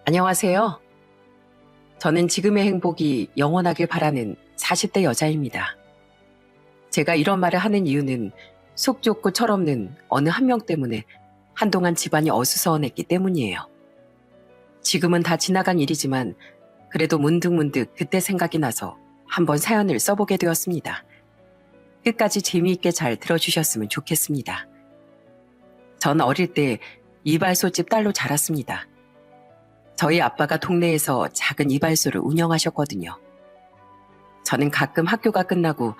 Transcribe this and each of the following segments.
안녕하세요. 저는 지금의 행복이 영원하길 바라는 40대 여자입니다. 제가 이런 말을 하는 이유는 속 좁고 철없는 어느 한 명 때문에 한동안 집안이 어수선했기 때문이에요. 지금은 다 지나간 일이지만 그래도 문득문득 그때 생각이 나서 한번 사연을 써보게 되었습니다. 끝까지 재미있게 잘 들어주셨으면 좋겠습니다. 전 어릴 때 이발소집 딸로 자랐습니다. 저희 아빠가 동네에서 작은 이발소를 운영하셨거든요. 저는 가끔 학교가 끝나고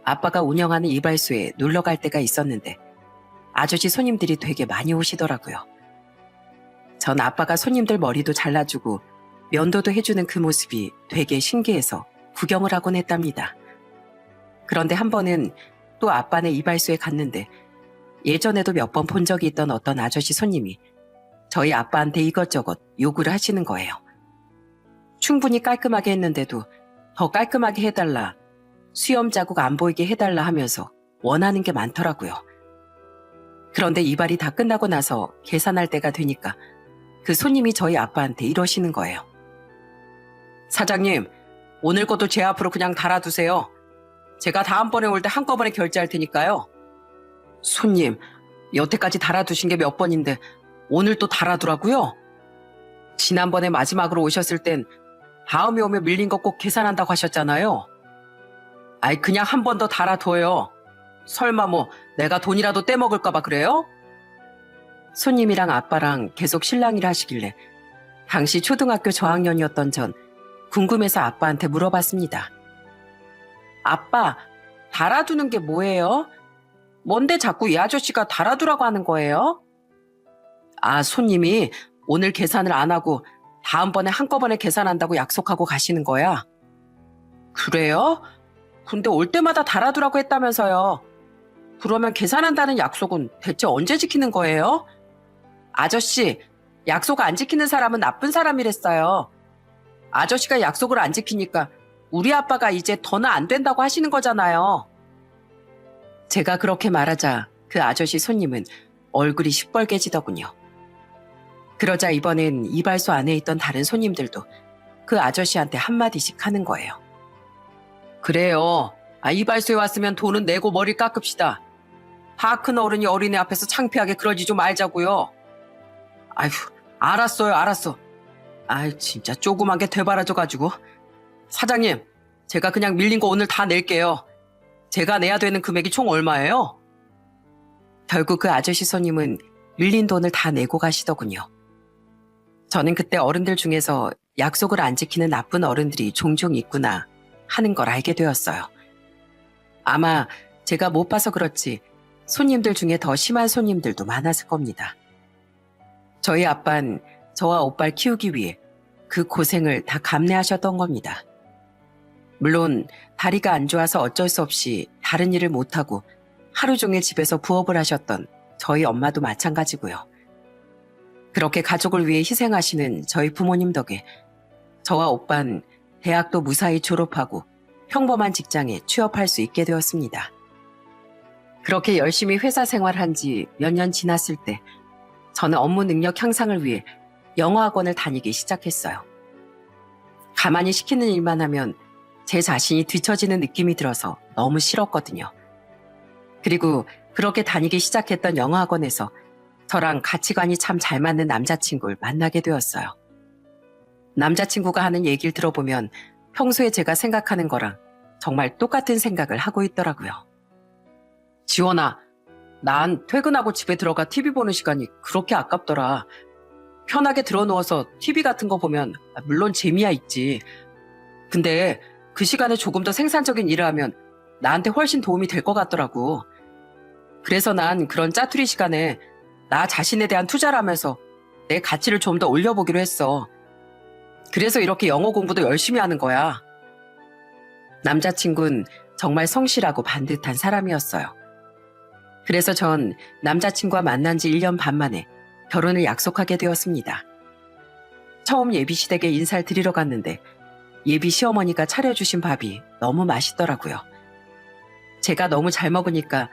아빠가 운영하는 이발소에 놀러 갈 때가 있었는데 아저씨 손님들이 되게 많이 오시더라고요. 전 아빠가 손님들 머리도 잘라주고 면도도 해주는 그 모습이 되게 신기해서 구경을 하곤 했답니다. 그런데 한 번은 또 아빠네 이발소에 갔는데 예전에도 몇 번 본 적이 있던 어떤 아저씨 손님이 저희 아빠한테 이것저것 요구를 하시는 거예요. 충분히 깔끔하게 했는데도 더 깔끔하게 해달라, 수염 자국 안 보이게 해달라 하면서 원하는 게 많더라고요. 그런데 이발이 다 끝나고 나서 계산할 때가 되니까 그 손님이 저희 아빠한테 이러시는 거예요. 사장님, 오늘 것도 제 앞으로 그냥 달아두세요. 제가 다음번에 올 때 한꺼번에 결제할 테니까요. 손님, 여태까지 달아두신 게 몇 번인데 오늘 또 달아두라고요? 지난번에 마지막으로 오셨을 땐 다음에 오면 밀린 거 꼭 계산한다고 하셨잖아요. 아이, 그냥 한 번 더 달아둬요. 설마 뭐 내가 돈이라도 떼먹을까 봐 그래요? 손님이랑 아빠랑 계속 실랑이를 하시길래 당시 초등학교 저학년이었던 전 궁금해서 아빠한테 물어봤습니다. 아빠, 달아두는 게 뭐예요? 뭔데 자꾸 이 아저씨가 달아두라고 하는 거예요? 아, 손님이 오늘 계산을 안 하고 다음번에 한꺼번에 계산한다고 약속하고 가시는 거야? 그래요? 근데 올 때마다 달아두라고 했다면서요. 그러면 계산한다는 약속은 대체 언제 지키는 거예요? 아저씨, 약속 안 지키는 사람은 나쁜 사람이랬어요. 아저씨가 약속을 안 지키니까 우리 아빠가 이제 더는 안 된다고 하시는 거잖아요. 제가 그렇게 말하자 그 아저씨 손님은 얼굴이 시뻘개지더군요. 그러자 이번엔 이발소 안에 있던 다른 손님들도 그 아저씨한테 한마디씩 하는 거예요. 그래요. 이발소에 왔으면 돈은 내고 머리 깎읍시다. 다 큰 어른이 어린애 앞에서 창피하게 그러지 좀 말자고요. 아휴, 알았어요, 알았어. 아이, 진짜 조그만 게 되바라져가지고. 사장님, 제가 그냥 밀린 거 오늘 다 낼게요. 제가 내야 되는 금액이 총 얼마예요? 결국 그 아저씨 손님은 밀린 돈을 다 내고 가시더군요. 저는 그때 어른들 중에서 약속을 안 지키는 나쁜 어른들이 종종 있구나 하는 걸 알게 되었어요. 아마 제가 못 봐서 그렇지 손님들 중에 더 심한 손님들도 많았을 겁니다. 저희 아빠는 저와 오빠를 키우기 위해 그 고생을 다 감내하셨던 겁니다. 물론 다리가 안 좋아서 어쩔 수 없이 다른 일을 못하고 하루 종일 집에서 부업을 하셨던 저희 엄마도 마찬가지고요. 그렇게 가족을 위해 희생하시는 저희 부모님 덕에 저와 오빠는 대학도 무사히 졸업하고 평범한 직장에 취업할 수 있게 되었습니다. 그렇게 열심히 회사 생활한 지 몇 년 지났을 때 저는 업무 능력 향상을 위해 영어학원을 다니기 시작했어요. 가만히 시키는 일만 하면 제 자신이 뒤처지는 느낌이 들어서 너무 싫었거든요. 그리고 그렇게 다니기 시작했던 영어학원에서 저랑 가치관이 참 잘 맞는 남자친구를 만나게 되었어요. 남자친구가 하는 얘기를 들어보면 평소에 제가 생각하는 거랑 정말 똑같은 생각을 하고 있더라고요. 지원아, 난 퇴근하고 집에 들어가 TV 보는 시간이 그렇게 아깝더라. 편하게 들어누워서 TV 같은 거 보면 물론 재미야 있지. 근데 그 시간에 조금 더 생산적인 일을 하면 나한테 훨씬 도움이 될 것 같더라고. 그래서 난 그런 짜투리 시간에 나 자신에 대한 투자를 하면서 내 가치를 좀 더 올려보기로 했어. 그래서 이렇게 영어 공부도 열심히 하는 거야. 남자친구는 정말 성실하고 반듯한 사람이었어요. 그래서 전 남자친구와 만난 지 1년 반 만에 결혼을 약속하게 되었습니다. 처음 예비시댁에 인사를 드리러 갔는데 예비 시어머니가 차려주신 밥이 너무 맛있더라고요. 제가 너무 잘 먹으니까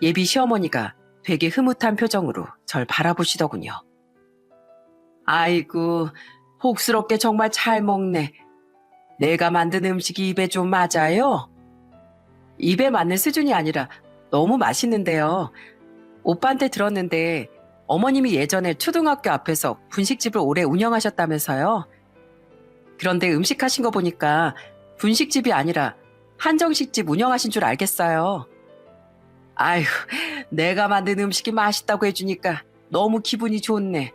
예비 시어머니가 되게 흐뭇한 표정으로 절 바라보시더군요. 아이고, 복스럽게 정말 잘 먹네. 내가 만든 음식이 입에 좀 맞아요? 입에 맞는 수준이 아니라 너무 맛있는데요. 오빠한테 들었는데 어머님이 예전에 초등학교 앞에서 분식집을 오래 운영하셨다면서요. 그런데 음식 하신 거 보니까 분식집이 아니라 한정식집 운영하신 줄 알겠어요. 아휴, 내가 만든 음식이 맛있다고 해주니까 너무 기분이 좋네.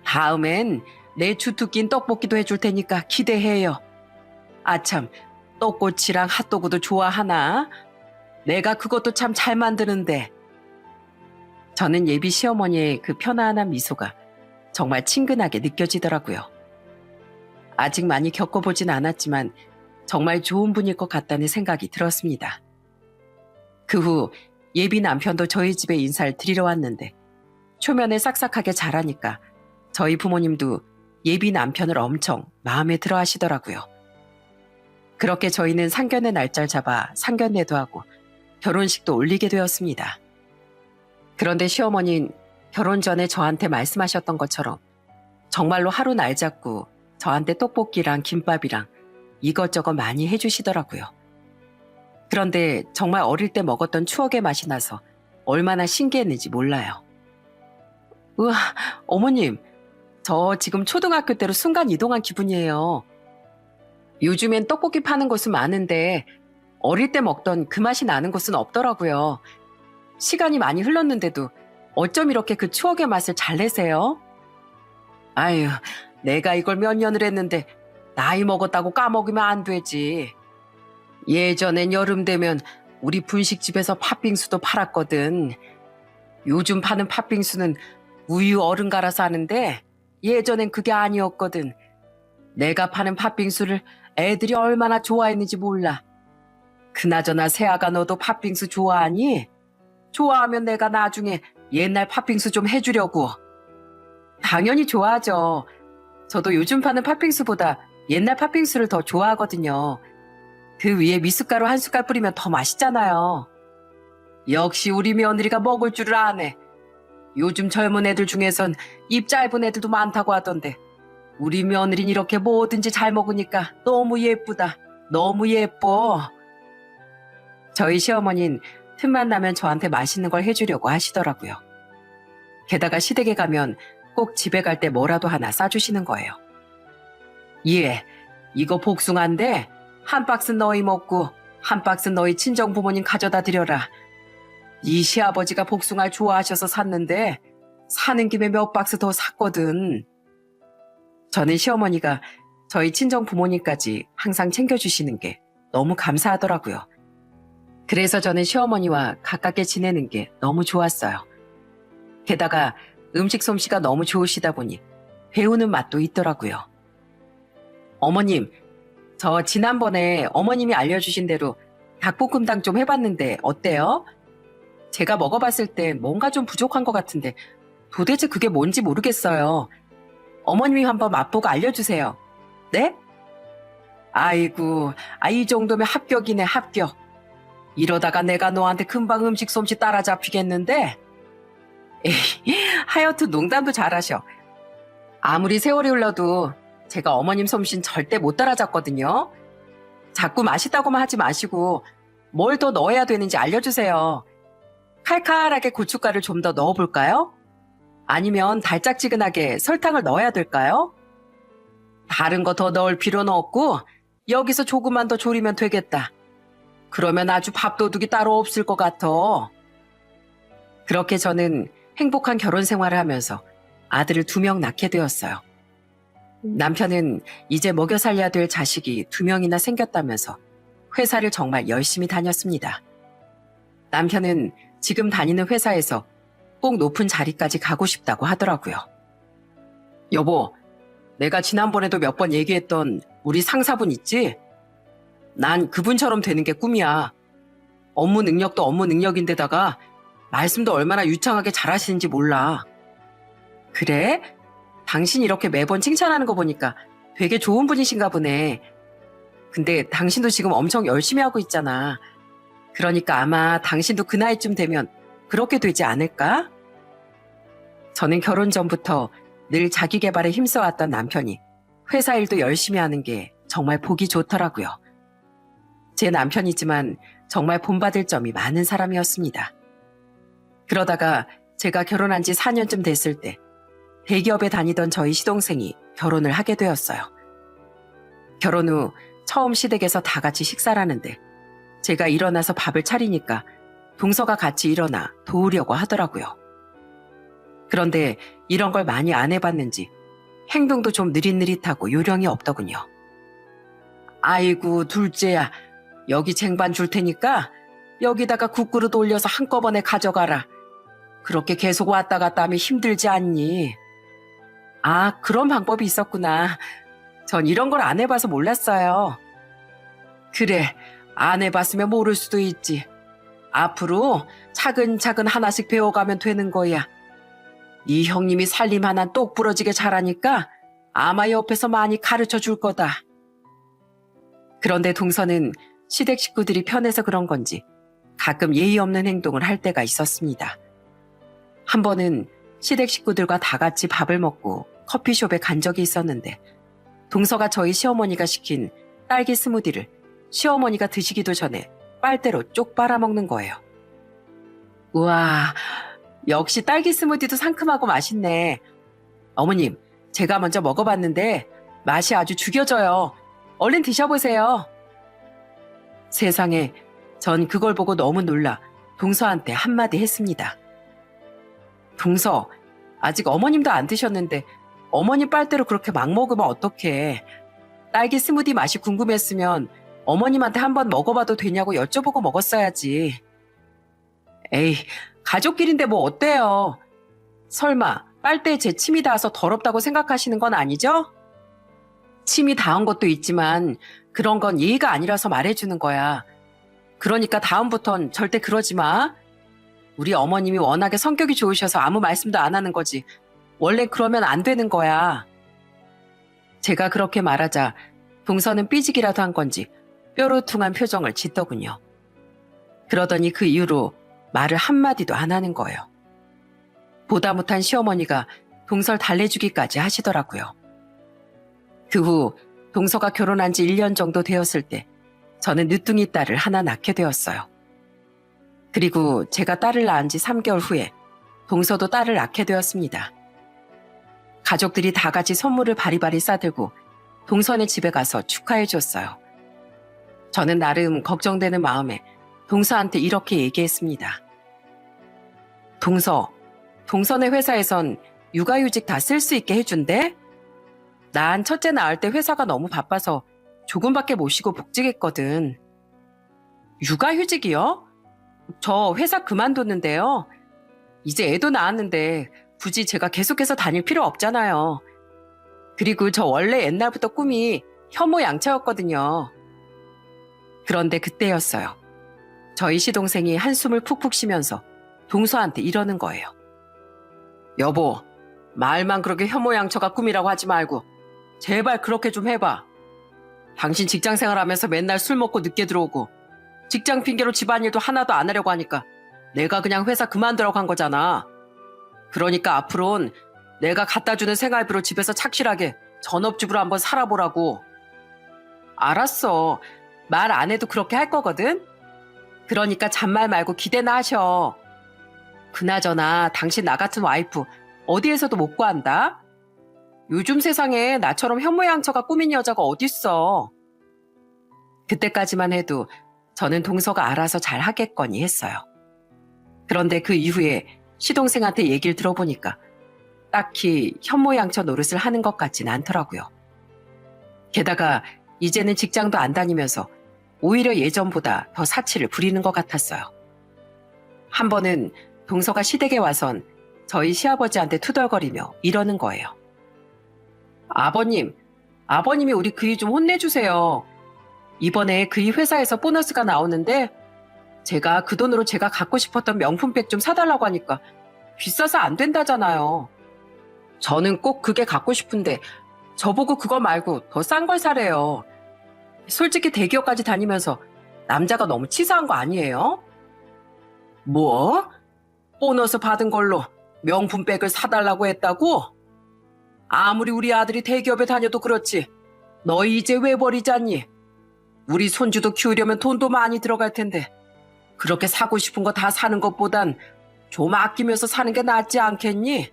다음엔 내 주특기인 떡볶이도 해줄 테니까 기대해요. 아참, 떡꼬치랑 핫도그도 좋아하나? 내가 그것도 참 잘 만드는데. 저는 예비 시어머니의 그 편안한 미소가 정말 친근하게 느껴지더라고요. 아직 많이 겪어보진 않았지만 정말 좋은 분일 것 같다는 생각이 들었습니다. 그 후 예비 남편도 저희 집에 인사를 드리러 왔는데 초면에 싹싹하게 잘하니까 저희 부모님도 예비 남편을 엄청 마음에 들어 하시더라고요. 그렇게 저희는 상견례 날짜를 잡아 상견례도 하고 결혼식도 올리게 되었습니다. 그런데 시어머니는 결혼 전에 저한테 말씀하셨던 것처럼 정말로 하루 날 잡고 저한테 떡볶이랑 김밥이랑 이것저것 많이 해주시더라고요. 그런데 정말 어릴 때 먹었던 추억의 맛이 나서 얼마나 신기했는지 몰라요. 우와, 어머님, 저 지금 초등학교 때로 순간 이동한 기분이에요. 요즘엔 떡볶이 파는 곳은 많은데 어릴 때 먹던 그 맛이 나는 곳은 없더라고요. 시간이 많이 흘렀는데도 어쩜 이렇게 그 추억의 맛을 잘 내세요? 아유, 내가 이걸 몇 년을 했는데 나이 먹었다고 까먹으면 안 되지. 예전엔 여름 되면 우리 분식집에서 팥빙수도 팔았거든. 요즘 파는 팥빙수는 우유 얼음 갈아서 하는데 예전엔 그게 아니었거든. 내가 파는 팥빙수를 애들이 얼마나 좋아했는지 몰라. 그나저나 세아가 너도 팥빙수 좋아하니? 좋아하면 내가 나중에 옛날 팥빙수 좀 해주려고. 당연히 좋아하죠. 저도 요즘 파는 팥빙수보다 옛날 팥빙수를 더 좋아하거든요. 그 위에 미숫가루 한 숟갈 뿌리면 더 맛있잖아요. 역시 우리 며느리가 먹을 줄을 아네. 요즘 젊은 애들 중에선 입 짧은 애들도 많다고 하던데 우리 며느리는 이렇게 뭐든지 잘 먹으니까 너무 예쁘다. 너무 예뻐. 저희 시어머니는 틈만 나면 저한테 맛있는 걸 해주려고 하시더라고요. 게다가 시댁에 가면 꼭 집에 갈 때 뭐라도 하나 싸주시는 거예요. 예, 이거 복숭아인데 한 박스 너희 먹고 한 박스 너희 친정 부모님 가져다 드려라. 이 시아버지가 복숭아를 좋아하셔서 샀는데 사는 김에 몇 박스 더 샀거든. 저는 시어머니가 저희 친정 부모님까지 항상 챙겨주시는 게 너무 감사하더라고요. 그래서 저는 시어머니와 가깝게 지내는 게 너무 좋았어요. 게다가 음식 솜씨가 너무 좋으시다 보니 배우는 맛도 있더라고요. 어머님, 저 지난번에 어머님이 알려주신 대로 닭볶음탕 좀 해봤는데 어때요? 제가 먹어봤을 때 뭔가 좀 부족한 것 같은데 도대체 그게 뭔지 모르겠어요. 어머님이 한번 맛보고 알려주세요. 네? 아이고, 이 정도면 합격이네, 합격. 이러다가 내가 너한테 금방 음식 솜씨 따라잡히겠는데? 에이, 하여튼 농담도 잘하셔. 아무리 세월이 흘러도 제가 어머님 솜씨는 절대 못 따라잡거든요. 자꾸 맛있다고만 하지 마시고 뭘 더 넣어야 되는지 알려주세요. 칼칼하게 고춧가루를 좀 더 넣어볼까요? 아니면 달짝지근하게 설탕을 넣어야 될까요? 다른 거 더 넣을 필요는 없고 여기서 조금만 더 졸이면 되겠다. 그러면 아주 밥도둑이 따로 없을 것 같아. 그렇게 저는 행복한 결혼 생활을 하면서 아들을 2명 낳게 되었어요. 남편은 이제 먹여 살려야 될 자식이 2명이나 생겼다면서 회사를 정말 열심히 다녔습니다. 남편은 지금 다니는 회사에서 꼭 높은 자리까지 가고 싶다고 하더라고요. 여보, 내가 지난번에도 몇 번 얘기했던 우리 상사분 있지? 난 그분처럼 되는 게 꿈이야. 업무 능력도 업무 능력인데다가 말씀도 얼마나 유창하게 잘하시는지 몰라. 그래? 당신 이렇게 매번 칭찬하는 거 보니까 되게 좋은 분이신가 보네. 근데 당신도 지금 엄청 열심히 하고 있잖아. 그러니까 아마 당신도 그 나이쯤 되면 그렇게 되지 않을까? 저는 결혼 전부터 늘 자기 개발에 힘써왔던 남편이 회사 일도 열심히 하는 게 정말 보기 좋더라고요. 제 남편이지만 정말 본받을 점이 많은 사람이었습니다. 그러다가 제가 결혼한 지 4년쯤 됐을 때 대기업에 다니던 저희 시동생이 결혼을 하게 되었어요. 결혼 후 처음 시댁에서 다 같이 식사를 하는데 제가 일어나서 밥을 차리니까 동서가 같이 일어나 도우려고 하더라고요. 그런데 이런 걸 많이 안 해봤는지 행동도 좀 느릿느릿하고 요령이 없더군요. 아이고 둘째야, 여기 쟁반 줄 테니까 여기다가 국그릇 올려서 한꺼번에 가져가라. 그렇게 계속 왔다 갔다 하면 힘들지 않니? 아, 그런 방법이 있었구나. 전 이런 걸 안 해봐서 몰랐어요. 그래, 안 해봤으면 모를 수도 있지. 앞으로 차근차근 하나씩 배워가면 되는 거야. 네 형님이 살림 하나 똑 부러지게 잘하니까 아마 옆에서 많이 가르쳐 줄 거다. 그런데 동서는 시댁 식구들이 편해서 그런 건지 가끔 예의 없는 행동을 할 때가 있었습니다. 한 번은 시댁 식구들과 다 같이 밥을 먹고 커피숍에 간 적이 있었는데 동서가 저희 시어머니가 시킨 딸기 스무디를 시어머니가 드시기도 전에 빨대로 쪽 빨아먹는 거예요. 우와, 역시 딸기 스무디도 상큼하고 맛있네. 어머님, 제가 먼저 먹어봤는데 맛이 아주 죽여져요. 얼른 드셔보세요. 세상에, 전 그걸 보고 너무 놀라 동서한테 한마디 했습니다. 동서, 아직 어머님도 안 드셨는데 어머님 빨대로 그렇게 막 먹으면 어떡해. 딸기 스무디 맛이 궁금했으면 어머님한테 한번 먹어봐도 되냐고 여쭤보고 먹었어야지. 에이, 가족끼리인데 뭐 어때요? 설마 빨대에 제 침이 닿아서 더럽다고 생각하시는 건 아니죠? 침이 닿은 것도 있지만 그런 건 예의가 아니라서 말해주는 거야. 그러니까 다음부턴 절대 그러지 마. 우리 어머님이 워낙에 성격이 좋으셔서 아무 말씀도 안 하는 거지. 원래 그러면 안 되는 거야. 제가 그렇게 말하자 동서는 삐지기라도 한 건지 뾰루퉁한 표정을 짓더군요. 그러더니 그 이후로 말을 한마디도 안 하는 거예요. 보다 못한 시어머니가 동서를 달래주기까지 하시더라고요. 그 후 동서가 결혼한 지 1년 정도 되었을 때 저는 늦둥이 딸을 하나 낳게 되었어요. 그리고 제가 딸을 낳은 지 3개월 후에 동서도 딸을 낳게 되었습니다. 가족들이 다 같이 선물을 바리바리 싸들고 동서네 집에 가서 축하해 줬어요. 저는 나름 걱정되는 마음에 동서한테 이렇게 얘기했습니다. 동서네 회사에선 육아휴직 다 쓸 수 있게 해준대? 난 첫째 낳을 때 회사가 너무 바빠서 조금밖에 못 쉬고 복직했거든. 육아휴직이요? 저 회사 그만뒀는데요. 이제 애도 낳았는데 굳이 제가 계속해서 다닐 필요 없잖아요. 그리고 저 원래 옛날부터 꿈이 혐오양처였거든요. 그런데 그때였어요. 저희 시동생이 한숨을 푹푹 쉬면서 동서한테 이러는 거예요. 여보, 말만 그렇게 혐오양처가 꿈이라고 하지 말고 제발 그렇게 좀 해봐. 당신 직장 생활하면서 맨날 술 먹고 늦게 들어오고 직장 핑계로 집안일도 하나도 안 하려고 하니까 내가 그냥 회사 그만두라고 한 거잖아. 그러니까 앞으로는 내가 갖다주는 생활비로 집에서 착실하게 전업주부로 한번 살아보라고. 알았어. 말 안 해도 그렇게 할 거거든? 그러니까 잔말 말고 기대나 하셔. 그나저나 당신 나 같은 와이프 어디에서도 못 구한다? 요즘 세상에 나처럼 현모양처가 꾸민 여자가 어딨어. 그때까지만 해도 저는 동서가 알아서 잘 하겠거니 했어요. 그런데 그 이후에 시동생한테 얘기를 들어보니까 딱히 현모양처 노릇을 하는 것 같진 않더라고요. 게다가 이제는 직장도 안 다니면서 오히려 예전보다 더 사치를 부리는 것 같았어요. 한 번은 동서가 시댁에 와선 저희 시아버지한테 투덜거리며 이러는 거예요. 아버님이 우리 그이 좀 혼내주세요. 이번에 그이 회사에서 보너스가 나오는데 제가 그 돈으로 제가 갖고 싶었던 명품백 좀 사달라고 하니까 비싸서 안 된다잖아요. 저는 꼭 그게 갖고 싶은데 저보고 그거 말고 더 싼 걸 사래요. 솔직히 대기업까지 다니면서 남자가 너무 치사한 거 아니에요? 뭐? 보너스 받은 걸로 명품백을 사달라고 했다고? 아무리 우리 아들이 대기업에 다녀도 그렇지. 너희 이제 왜 버리자니? 우리 손주도 키우려면 돈도 많이 들어갈 텐데. 그렇게 사고 싶은 거 다 사는 것보단 좀 아끼면서 사는 게 낫지 않겠니?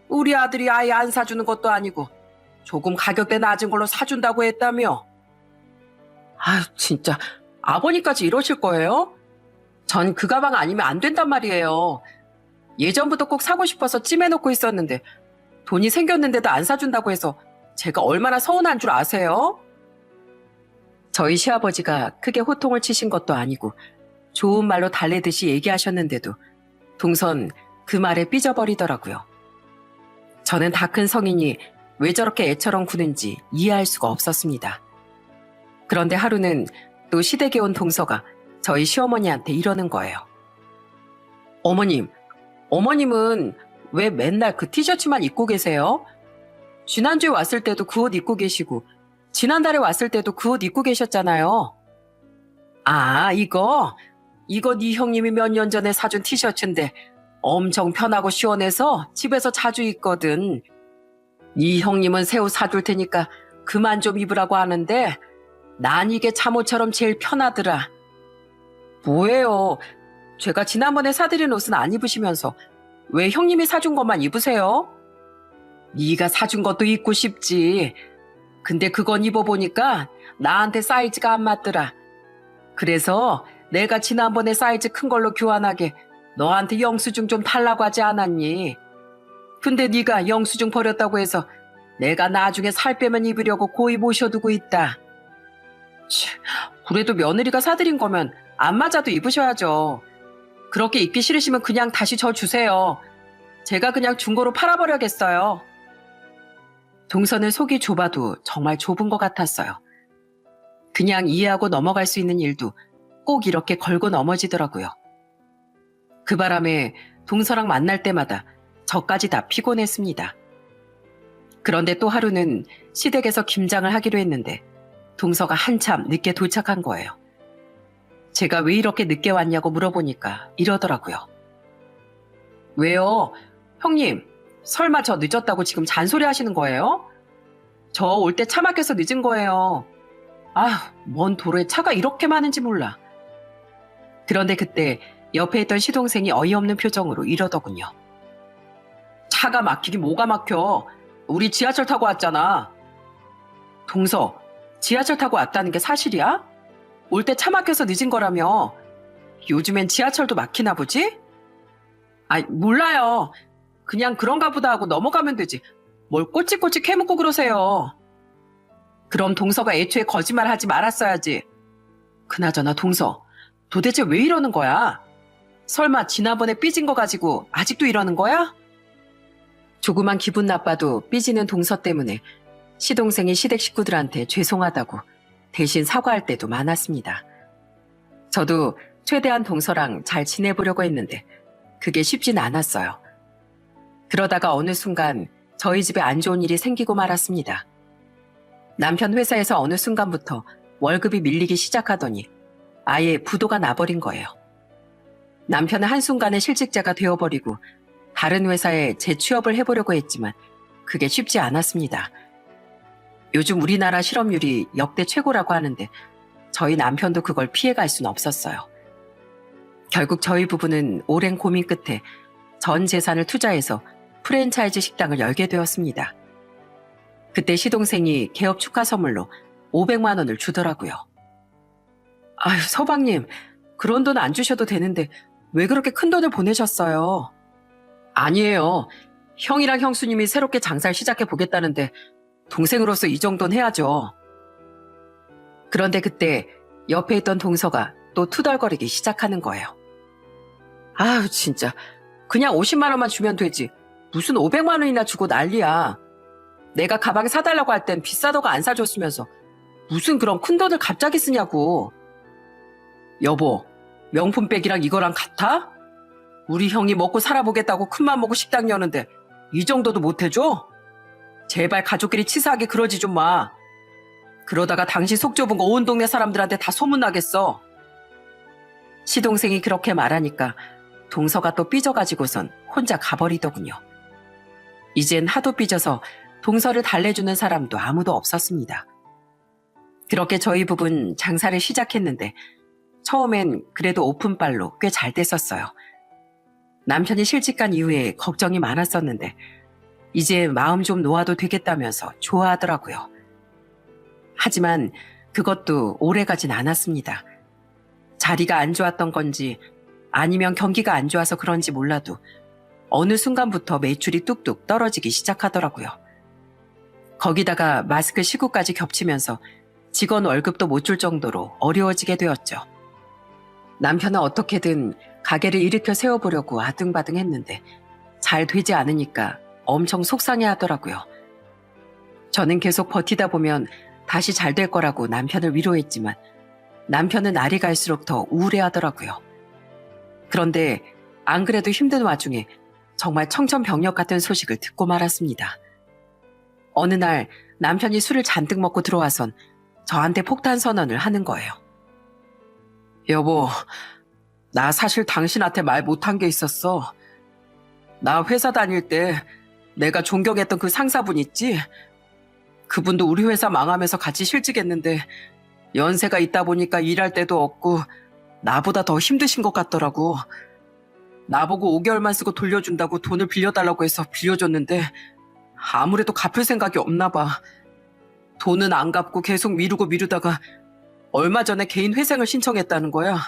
우리 아들이 아예 안 사주는 것도 아니고 조금 가격대 낮은 걸로 사준다고 했다며. 아유, 진짜 아버님까지 이러실 거예요? 전 그 가방 아니면 안 된단 말이에요. 예전부터 꼭 사고 싶어서 찜해놓고 있었는데 돈이 생겼는데도 안 사준다고 해서 제가 얼마나 서운한 줄 아세요? 저희 시아버지가 크게 호통을 치신 것도 아니고 좋은 말로 달래듯이 얘기하셨는데도 동선 그 말에 삐져버리더라고요. 저는 다 큰 성인이 왜 저렇게 애처럼 구는지 이해할 수가 없었습니다. 그런데 하루는 또 시댁에 온 동서가 저희 시어머니한테 이러는 거예요. 어머님은 왜 맨날 그 티셔츠만 입고 계세요? 지난주에 왔을 때도 그 옷 입고 계시고 지난달에 왔을 때도 그 옷 입고 계셨잖아요. 아, 이거 네 형님이 몇 년 전에 사준 티셔츠인데 엄청 편하고 시원해서 집에서 자주 입거든. 네 형님은 새 옷 사줄 테니까 그만 좀 입으라고 하는데 난 이게 잠옷처럼 제일 편하더라. 뭐예요? 제가 지난번에 사드린 옷은 안 입으시면서 왜 형님이 사준 것만 입으세요? 네가 사준 것도 입고 싶지. 근데 그건 입어보니까 나한테 사이즈가 안 맞더라. 그래서 내가 지난번에 사이즈 큰 걸로 교환하게 너한테 영수증 좀 달라고 하지 않았니? 근데 네가 영수증 버렸다고 해서 내가 나중에 살 빼면 입으려고 고이 모셔두고 있다. 그래도 며느리가 사드린 거면 안 맞아도 입으셔야죠. 그렇게 입기 싫으시면 그냥 다시 저 주세요. 제가 그냥 중고로 팔아버려야겠어요. 동선은 속이 좁아도 정말 좁은 것 같았어요. 그냥 이해하고 넘어갈 수 있는 일도 꼭 이렇게 걸고 넘어지더라고요. 그 바람에 동서랑 만날 때마다 저까지 다 피곤했습니다. 그런데 또 하루는 시댁에서 김장을 하기로 했는데 동서가 한참 늦게 도착한 거예요. 제가 왜 이렇게 늦게 왔냐고 물어보니까 이러더라고요. 왜요? 형님, 설마 저 늦었다고 지금 잔소리 하시는 거예요? 저 올 때 차 막혀서 늦은 거예요. 아휴, 먼 도로에 차가 이렇게 많은지 몰라. 그런데 그때 옆에 있던 시동생이 어이없는 표정으로 이러더군요. 차가 막히긴 뭐가 막혀. 우리 지하철 타고 왔잖아. 동서, 지하철 타고 왔다는 게 사실이야? 올 때 차 막혀서 늦은 거라며. 요즘엔 지하철도 막히나 보지? 아이, 몰라요. 그냥 그런가 보다 하고 넘어가면 되지. 뭘 꼬치꼬치 캐묻고 그러세요. 그럼 동서가 애초에 거짓말 하지 말았어야지. 그나저나 동서, 도대체 왜 이러는 거야? 설마 지난번에 삐진 거 가지고 아직도 이러는 거야? 조그만 기분 나빠도 삐지는 동서 때문에 시동생이 시댁 식구들한테 죄송하다고 대신 사과할 때도 많았습니다. 저도 최대한 동서랑 잘 지내보려고 했는데 그게 쉽진 않았어요. 그러다가 어느 순간 저희 집에 안 좋은 일이 생기고 말았습니다. 남편 회사에서 어느 순간부터 월급이 밀리기 시작하더니 아예 부도가 나버린 거예요. 남편은 한순간에 실직자가 되어버리고 다른 회사에 재취업을 해보려고 했지만 그게 쉽지 않았습니다. 요즘 우리나라 실업률이 역대 최고라고 하는데 저희 남편도 그걸 피해갈 수는 없었어요. 결국 저희 부부는 오랜 고민 끝에 전 재산을 투자해서 프랜차이즈 식당을 열게 되었습니다. 그때 시동생이 개업 축하 선물로 500만 원을 주더라고요. 아유, 서방님, 그런 돈 안 주셔도 되는데 왜 그렇게 큰 돈을 보내셨어요? 아니에요. 형이랑 형수님이 새롭게 장사를 시작해 보겠다는데 동생으로서 이 정도는 해야죠. 그런데 그때 옆에 있던 동서가 또 투덜거리기 시작하는 거예요. 아유, 진짜. 그냥 50만 원만 주면 되지. 무슨 500만 원이나 주고 난리야. 내가 가방 사달라고 할 땐 비싸다고 안 사줬으면서 무슨 그런 큰 돈을 갑자기 쓰냐고. 여보, 명품백이랑 이거랑 같아? 우리 형이 먹고 살아보겠다고 큰맘 먹고 식당 여는데 이 정도도 못 해줘? 제발 가족끼리 치사하게 그러지 좀 마. 그러다가 당신 속 좁은 거 온 동네 사람들한테 다 소문나겠어. 시동생이 그렇게 말하니까 동서가 또 삐져가지고선 혼자 가버리더군요. 이젠 하도 삐져서 동서를 달래주는 사람도 아무도 없었습니다. 그렇게 저희 부부는 장사를 시작했는데 처음엔 그래도 오픈빨로 꽤 잘 됐었어요. 남편이 실직한 이후에 걱정이 많았었는데 이제 마음 좀 놓아도 되겠다면서 좋아하더라고요. 하지만 그것도 오래가진 않았습니다. 자리가 안 좋았던 건지 아니면 경기가 안 좋아서 그런지 몰라도 어느 순간부터 매출이 뚝뚝 떨어지기 시작하더라고요. 거기다가 마스크 시국까지 겹치면서 직원 월급도 못 줄 정도로 어려워지게 되었죠. 남편은 어떻게든 가게를 일으켜 세워보려고 아등바등 했는데 잘 되지 않으니까 엄청 속상해 하더라고요. 저는 계속 버티다 보면 다시 잘 될 거라고 남편을 위로했지만 남편은 날이 갈수록 더 우울해 하더라고요. 그런데 안 그래도 힘든 와중에 정말 청천벽력 같은 소식을 듣고 말았습니다. 어느 날 남편이 술을 잔뜩 먹고 들어와선 저한테 폭탄 선언을 하는 거예요. 여보, 나 사실 당신한테 말 못한 게 있었어. 나 회사 다닐 때 내가 존경했던 그 상사분 있지? 그분도 우리 회사 망하면서 같이 실직했는데 연세가 있다 보니까 일할 때도 없고 나보다 더 힘드신 것 같더라고. 나보고 5개월만 쓰고 돌려준다고 돈을 빌려달라고 해서 빌려줬는데 아무래도 갚을 생각이 없나 봐. 돈은 안 갚고 계속 미루다가 얼마 전에 개인 회생을 신청했다는 거야.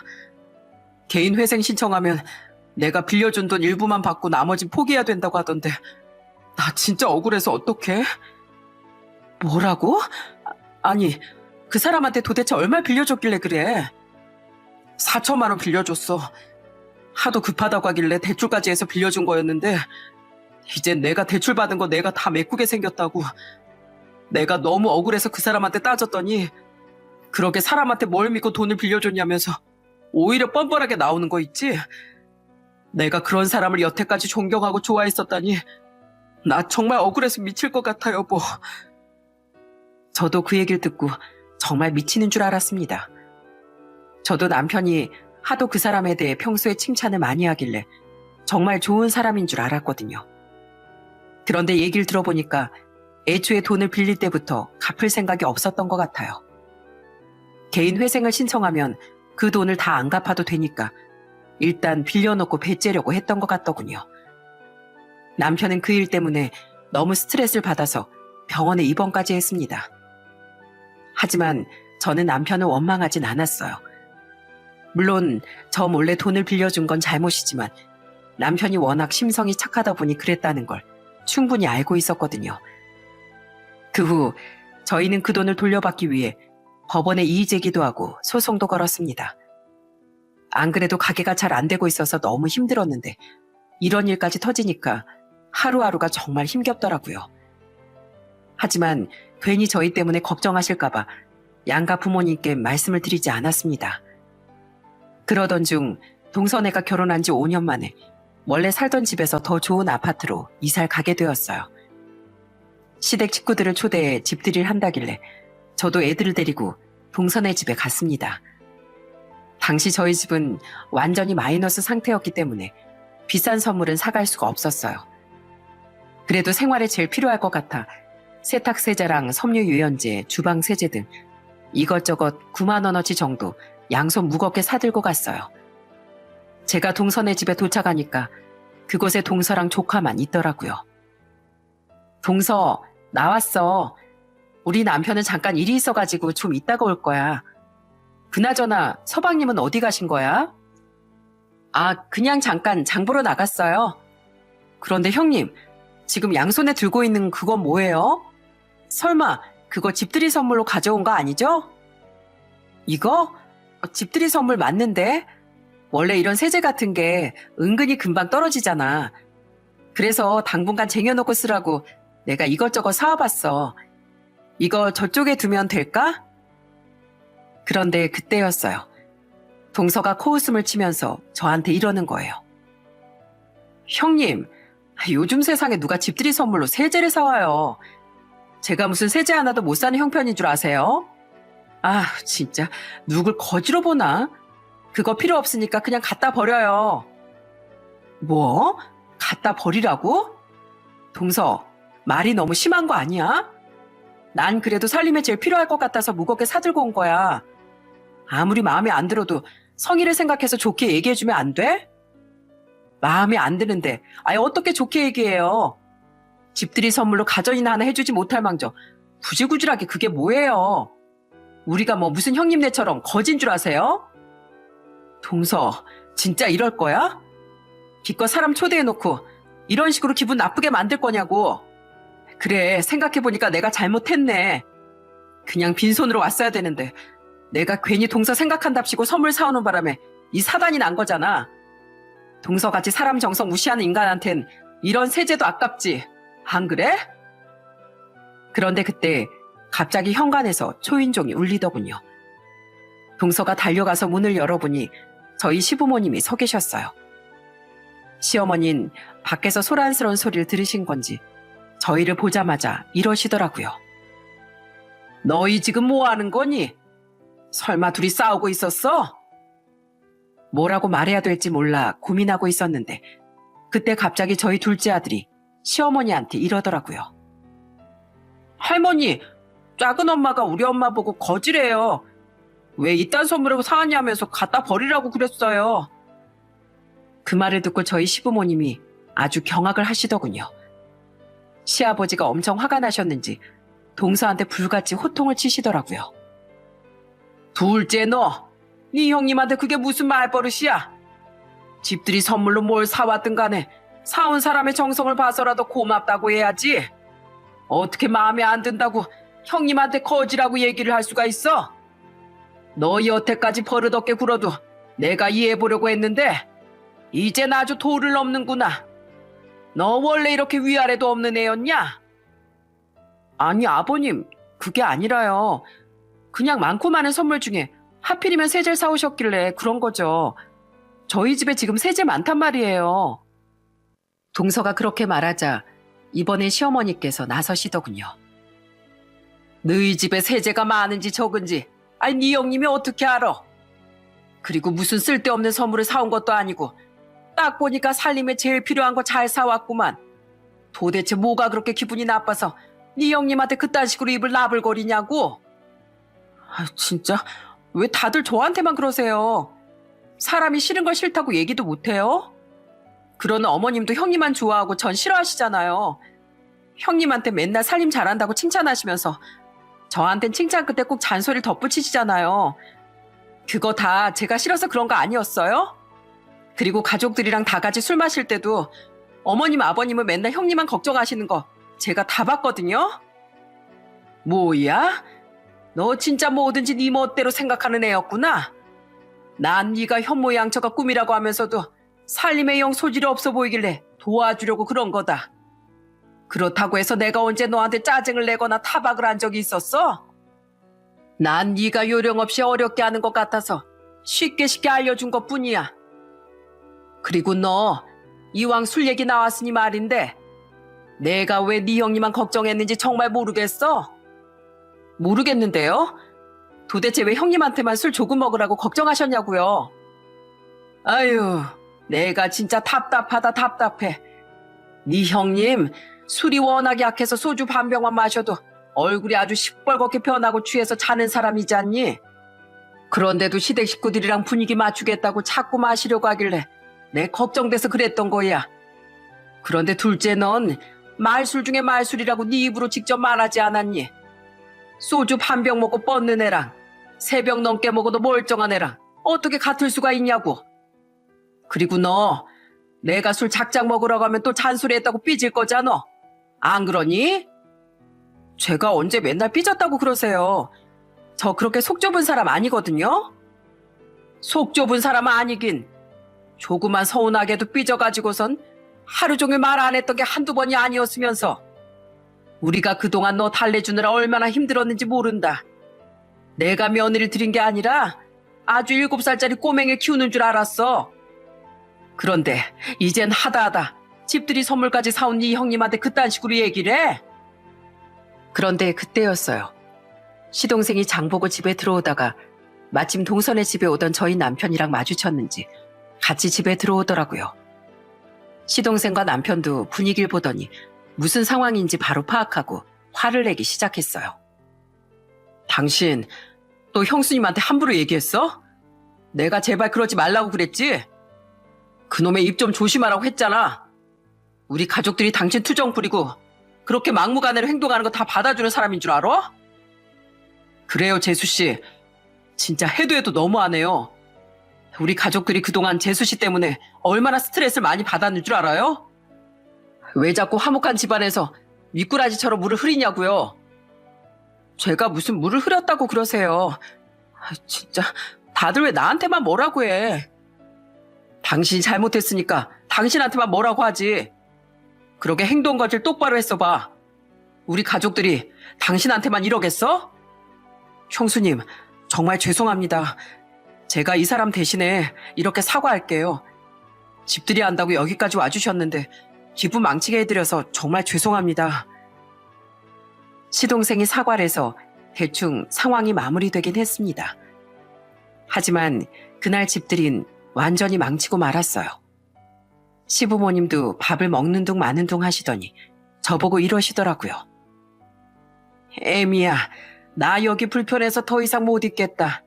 개인 회생 신청하면 내가 빌려준 돈 일부만 받고 나머진 포기해야 된다고 하던데 나 진짜 억울해서 어떡해? 뭐라고? 아니, 그 사람한테 도대체 얼마 빌려줬길래 그래? 4천만 원 빌려줬어. 하도 급하다고 하길래 대출까지 해서 빌려준 거였는데 이젠 내가 대출 받은 거 내가 다 메꾸게 생겼다고. 내가 너무 억울해서 그 사람한테 따졌더니 그렇게 사람한테 뭘 믿고 돈을 빌려줬냐면서 오히려 뻔뻔하게 나오는 거 있지? 내가 그런 사람을 여태까지 존경하고 좋아했었다니 나 정말 억울해서 미칠 것 같아, 여보. 저도 그 얘기를 듣고 정말 미치는 줄 알았습니다. 저도 남편이 하도 그 사람에 대해 평소에 칭찬을 많이 하길래 정말 좋은 사람인 줄 알았거든요. 그런데 얘기를 들어보니까 애초에 돈을 빌릴 때부터 갚을 생각이 없었던 것 같아요. 개인 회생을 신청하면 그 돈을 다 안 갚아도 되니까 일단 빌려놓고 배째려고 했던 것 같더군요. 남편은 그 일 때문에 너무 스트레스를 받아서 병원에 입원까지 했습니다. 하지만 저는 남편을 원망하진 않았어요. 물론 저 몰래 돈을 빌려준 건 잘못이지만 남편이 워낙 심성이 착하다 보니 그랬다는 걸 충분히 알고 있었거든요. 그 후 저희는 그 돈을 돌려받기 위해 법원에 이의 제기도 하고 소송도 걸었습니다. 안 그래도 가게가 잘 안 되고 있어서 너무 힘들었는데 이런 일까지 터지니까 하루하루가 정말 힘겹더라고요. 하지만 괜히 저희 때문에 걱정하실까봐 양가 부모님께 말씀을 드리지 않았습니다. 그러던 중 동선애가 결혼한 지 5년 만에 원래 살던 집에서 더 좋은 아파트로 이사를 가게 되었어요. 시댁 식구들을 초대해 집들이를 한다길래 저도 애들을 데리고 동선애 집에 갔습니다. 당시 저희 집은 완전히 마이너스 상태였기 때문에 비싼 선물은 사갈 수가 없었어요. 그래도 생활에 제일 필요할 것 같아 세탁세제랑 섬유유연제, 주방세제 등 이것저것 9만 원어치 정도 양손 무겁게 사들고 갔어요. 제가 동선애 집에 도착하니까 그곳에 동서랑 조카만 있더라고요. 동서, 나왔어. 우리 남편은 잠깐 일이 있어가지고 좀 이따가 올 거야. 그나저나 서방님은 어디 가신 거야? 아, 그냥 잠깐 장 보러 나갔어요. 그런데 형님, 지금 양손에 들고 있는 그건 뭐예요? 설마 그거 집들이 선물로 가져온 거 아니죠? 이거? 집들이 선물 맞는데? 원래 이런 세제 같은 게 은근히 금방 떨어지잖아. 그래서 당분간 쟁여놓고 쓰라고 내가 이것저것 사와봤어. 이거 저쪽에 두면 될까? 그런데 그때였어요. 동서가 코웃음을 치면서 저한테 이러는 거예요. 형님, 요즘 세상에 누가 집들이 선물로 세제를 사와요. 제가 무슨 세제 하나도 못 사는 형편인 줄 아세요? 아, 진짜 누굴 거지로 보나? 그거 필요 없으니까 그냥 갖다 버려요. 뭐? 갖다 버리라고? 동서, 말이 너무 심한 거 아니야? 난 그래도 살림에 제일 필요할 것 같아서 무겁게 사들고 온 거야. 아무리 마음에 안 들어도 성의를 생각해서 좋게 얘기해주면 안 돼? 마음에 안 드는데 아예 어떻게 좋게 얘기해요? 집들이 선물로 가전이나 하나 해주지 못할 망정 구질구질하게 그게 뭐예요? 우리가 뭐 무슨 형님네처럼 거진 줄 아세요? 동서, 진짜 이럴 거야? 기껏 사람 초대해놓고 이런 식으로 기분 나쁘게 만들 거냐고. 그래, 생각해보니까 내가 잘못했네. 그냥 빈손으로 왔어야 되는데 내가 괜히 동서 생각한답시고 선물 사오는 바람에 이 사단이 난 거잖아. 동서같이 사람 정성 무시하는 인간한텐 이런 세제도 아깝지. 안 그래? 그런데 그때 갑자기 현관에서 초인종이 울리더군요. 동서가 달려가서 문을 열어보니 저희 시부모님이 서 계셨어요. 시어머니는 밖에서 소란스러운 소리를 들으신 건지 저희를 보자마자 이러시더라고요. 너희 지금 뭐 하는 거니? 설마 둘이 싸우고 있었어? 뭐라고 말해야 될지 몰라 고민하고 있었는데 그때 갑자기 저희 둘째 아들이 시어머니한테 이러더라고요. 할머니, 작은 엄마가 우리 엄마 보고 거지래요. 왜 이딴 선물을 사왔냐면서 갖다 버리라고 그랬어요. 그 말을 듣고 저희 시부모님이 아주 경악을 하시더군요. 시아버지가 엄청 화가 나셨는지 동서한테 불같이 호통을 치시더라고요. 둘째 너, 네 형님한테 그게 무슨 말버릇이야? 집들이 선물로 뭘 사왔든 간에 사온 사람의 정성을 봐서라도 고맙다고 해야지. 어떻게 마음에 안 든다고 형님한테 거지라고 얘기를 할 수가 있어? 너 여태까지 버릇없게 굴어도 내가 이해해보려고 했는데 이젠 아주 도를 넘는구나. 너 원래 이렇게 위아래도 없는 애였냐? 아니 아버님, 그게 아니라요. 그냥 많고 많은 선물 중에 하필이면 세제를 사오셨길래 그런 거죠. 저희 집에 지금 세제 많단 말이에요. 동서가 그렇게 말하자 이번에 시어머니께서 나서시더군요. 너희 집에 세제가 많은지 적은지 아니 네 형님이 어떻게 알아? 그리고 무슨 쓸데없는 선물을 사온 것도 아니고 딱 보니까 살림에 제일 필요한 거 잘 사왔구만. 도대체 뭐가 그렇게 기분이 나빠서 네 형님한테 그딴 식으로 입을 나불거리냐고. 아, 진짜 왜 다들 저한테만 그러세요? 사람이 싫은 걸 싫다고 얘기도 못해요? 그러는 어머님도 형님만 좋아하고 전 싫어하시잖아요. 형님한테 맨날 살림 잘한다고 칭찬하시면서 저한텐 칭찬 끝에 꼭 잔소리를 덧붙이시잖아요. 그거 다 제가 싫어서 그런 거 아니었어요? 그리고 가족들이랑 다 같이 술 마실 때도 어머님 아버님은 맨날 형님만 걱정하시는 거 제가 다 봤거든요. 뭐야? 너 진짜 뭐든지 네 멋대로 생각하는 애였구나. 난 네가 현모양처가 꿈이라고 하면서도 살림에 영 소질이 없어 보이길래 도와주려고 그런 거다. 그렇다고 해서 내가 언제 너한테 짜증을 내거나 타박을 한 적이 있었어? 난 네가 요령 없이 어렵게 하는 것 같아서 쉽게 알려준 것뿐이야. 그리고 너 이왕 술 얘기 나왔으니 말인데 내가 왜 네 형님만 걱정했는지 정말 모르겠어? 모르겠는데요? 도대체 왜 형님한테만 술 조금 먹으라고 걱정하셨냐고요? 아유, 내가 진짜 답답하다 답답해. 네 형님 술이 워낙 약해서 소주 반 병만 마셔도 얼굴이 아주 시뻘겋게 변하고 취해서 자는 사람이지 않니? 그런데도 시댁 식구들이랑 분위기 맞추겠다고 자꾸 마시려고 하길래 내 걱정돼서 그랬던 거야. 그런데 둘째 넌 말술 중에 말술이라고 네 입으로 직접 말하지 않았니? 소주 반 병 먹고 뻗는 애랑 3병 넘게 먹어도 멀쩡한 애랑 어떻게 같을 수가 있냐고. 그리고 너 내가 술 작작 먹으라고 하면 또 잔소리했다고 삐질 거잖아. 안 그러니? 제가 언제 맨날 삐졌다고 그러세요. 저 그렇게 속 좁은 사람 아니거든요. 속 좁은 사람 아니긴 조그만 서운하게도 삐져가지고선 하루 종일 말 안 했던 게 한두 번이 아니었으면서 우리가 그동안 너 달래주느라 얼마나 힘들었는지 모른다. 내가 며느리를 들인 게 아니라 아주 7살짜리 꼬맹이를 키우는 줄 알았어. 그런데 이젠 하다하다 집들이 선물까지 사온 네 형님한테 그딴 식으로 얘기를 해? 그런데 그때였어요. 시동생이 장보고 집에 들어오다가 마침 동선의 집에 오던 저희 남편이랑 마주쳤는지 같이 집에 들어오더라고요. 시동생과 남편도 분위기를 보더니 무슨 상황인지 바로 파악하고 화를 내기 시작했어요. 당신 또 형수님한테 함부로 얘기했어? 내가 제발 그러지 말라고 그랬지? 그놈의 입 좀 조심하라고 했잖아. 우리 가족들이 당신 투정 부리고 그렇게 막무가내로 행동하는 거 다 받아주는 사람인 줄 알아? 그래요, 재수씨. 진짜 해도 해도 너무하네요. 우리 가족들이 그동안 재수씨 때문에 얼마나 스트레스를 많이 받았는 줄 알아요? 왜 자꾸 화목한 집안에서 미꾸라지처럼 물을 흐리냐고요? 제가 무슨 물을 흐렸다고 그러세요. 진짜 다들 왜 나한테만 뭐라고 해? 당신이 잘못했으니까 당신한테만 뭐라고 하지. 그러게 행동 거질 똑바로 했어 봐. 우리 가족들이 당신한테만 이러겠어? 형수님, 정말 죄송합니다. 제가 이 사람 대신에 이렇게 사과할게요. 집들이 한다고 여기까지 와주셨는데 기분 망치게 해드려서 정말 죄송합니다. 시동생이 사과를 해서 대충 상황이 마무리되긴 했습니다. 하지만 그날 집들이는 완전히 망치고 말았어요. 시부모님도 밥을 먹는 둥 마는 둥 하시더니 저보고 이러시더라고요. 애미야, 나 여기 불편해서 더 이상 못 있겠다.